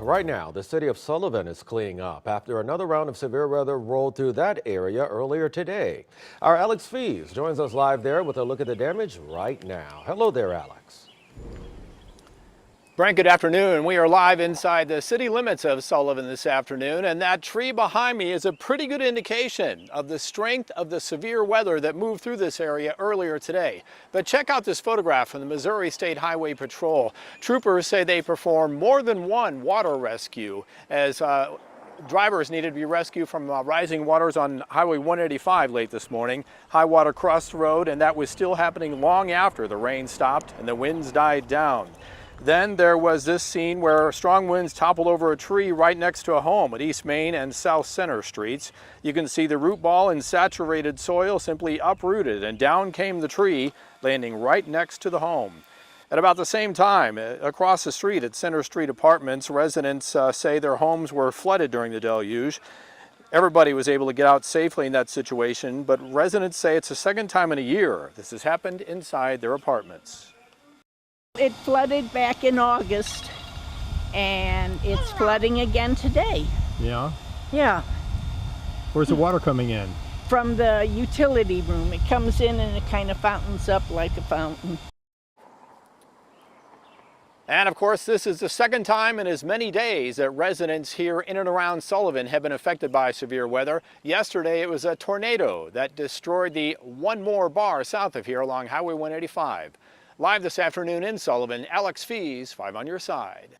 Right now, the city of Sullivan is cleaning up after another round of severe weather rolled through that area earlier today. Our Alex Fees joins us live there with a look at the damage right now. Hello there, Alex. Brent, good afternoon. We are live inside the city limits of Sullivan this afternoon, and that tree behind me is a pretty good indication of the strength of the severe weather that moved through this area earlier today. But check out this photograph from the Missouri State Highway Patrol. Troopers say they performed more than one water rescue as drivers needed to be rescued from rising waters on Highway 185 late this morning. High water crossed the road, and that was still happening long after the rain stopped and the winds died down. Then there was this scene where strong winds toppled over a tree right next to a home at East Main and South Center Streets. You can see the root ball in saturated soil simply uprooted, and down came the tree, landing right next to the home. At about the same time, across the street at Center Street Apartments, residents say their homes were flooded during the deluge. Everybody was able to get out safely in that situation, but residents say it's the second time in a year this has happened inside their apartments. It flooded back in August, and it's flooding again today. Yeah? Yeah, Where's the water coming in? from the utility room. It comes in and it kind of fountains up like a fountain. And of course, this is the second time in as many days that residents here in and around Sullivan have been affected by severe weather. Yesterday, it was a tornado that destroyed the One More bar south of here along Highway 185. Live this afternoon in Sullivan, Alex Fees, 5 on your side.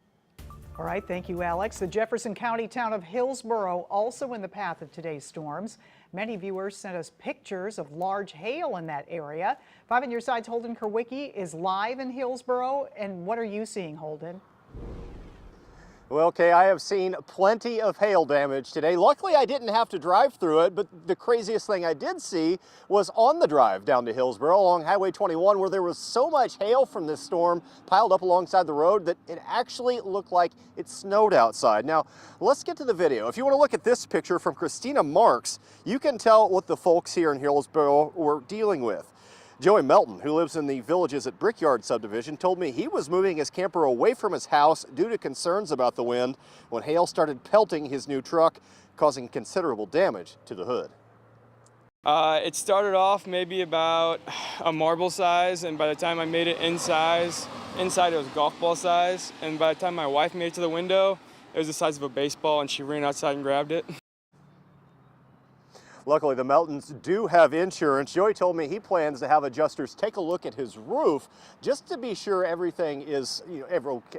All right, thank you, Alex. The Jefferson County town of Hillsborough also in the path of today's storms. Many viewers sent us pictures of large hail in that area. 5 on your side's Holden Kerwicki is live in Hillsborough. And what are you seeing, Holden? Well, Kay, I have seen plenty of hail damage today. Luckily, I didn't have to drive through it, but the craziest thing I did see was on the drive down to Hillsborough along Highway 21, where there was so much hail from this storm piled up alongside the road that it actually looked like it snowed outside. Now, let's get to the video. If you want to look at this picture from Christina Marks, you can tell what the folks here in Hillsborough were dealing with. Joey Melton, who lives in the Villages at Brickyard subdivision, told me he was moving his camper away from his house due to concerns about the wind when hail started pelting his new truck, causing considerable damage to the hood. It started off maybe about a marble size, and by the time I made it inside it was golf ball size, and by the time my wife made it to the window, it was the size of a baseball, and she ran outside and grabbed it. Luckily, the Meltons do have insurance. Joey told me he plans to have adjusters take a look at his roof just to be sure everything is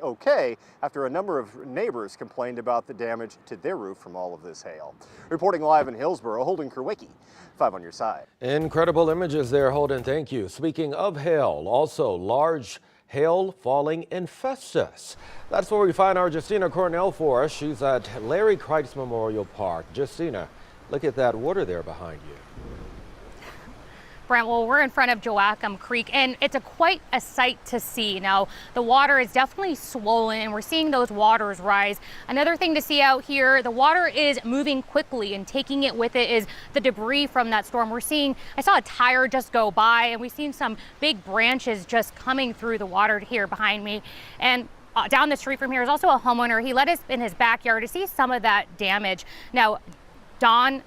okay after a number of neighbors complained about the damage to their roof from all of this hail. Reporting live in Hillsborough, Holden Kerwicki, 5 on your side. Incredible images there, Holden. Thank you. Speaking of hail, also large hail falling in Festus. That's where we find our Justina Cornell for us. She's at Larry Kreitz Memorial Park. Justina, look at that water there behind you. Brent, well, we're in front of Joachim Creek, and it's quite a sight to see. Now, the water is definitely swollen, and we're seeing those waters rise. Another thing to see out here, the water is moving quickly, and taking it with it is the debris from that storm. I saw a tire just go by, and we've seen some big branches just coming through the water here behind me. And down the street from here is also a homeowner. He let us in his backyard to see some of that damage. Now, Don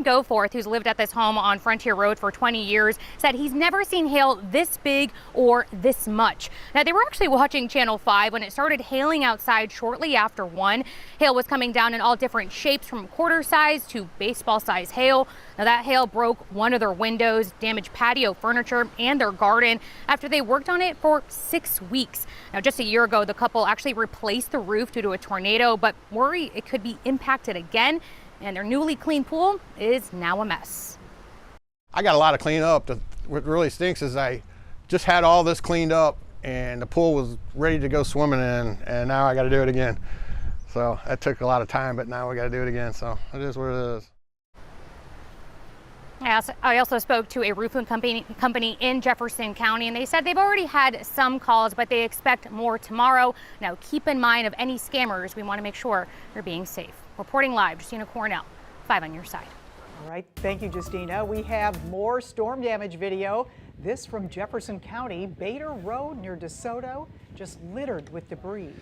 Goforth, who's lived at this home on Frontier Road for 20 years, said he's never seen hail this big or this much. Now, they were actually watching Channel 5 when it started hailing outside shortly after 1. Hail was coming down in all different shapes, from quarter size to baseball size hail. Now, that hail broke one of their windows, damaged patio furniture and their garden after they worked on it for 6 weeks. Now, just a year ago, the couple actually replaced the roof due to a tornado, but worry it could be impacted again. And their newly cleaned pool is now a mess. I got a lot of cleanup. What really stinks is I just had all this cleaned up and the pool was ready to go swimming in, and now I got to do it again. So that took a lot of time, but now we got to do it again. So it is what it is. I also spoke to a roofing company in Jefferson County, and they said they've already had some calls, but they expect more tomorrow. Now, keep in mind of any scammers. We want to make sure you're being safe. Reporting live, Justina Cornell, 5 on your side. All right, thank you, Justina. We have more storm damage video. This from Jefferson County, Bader Road near DeSoto, just littered with debris.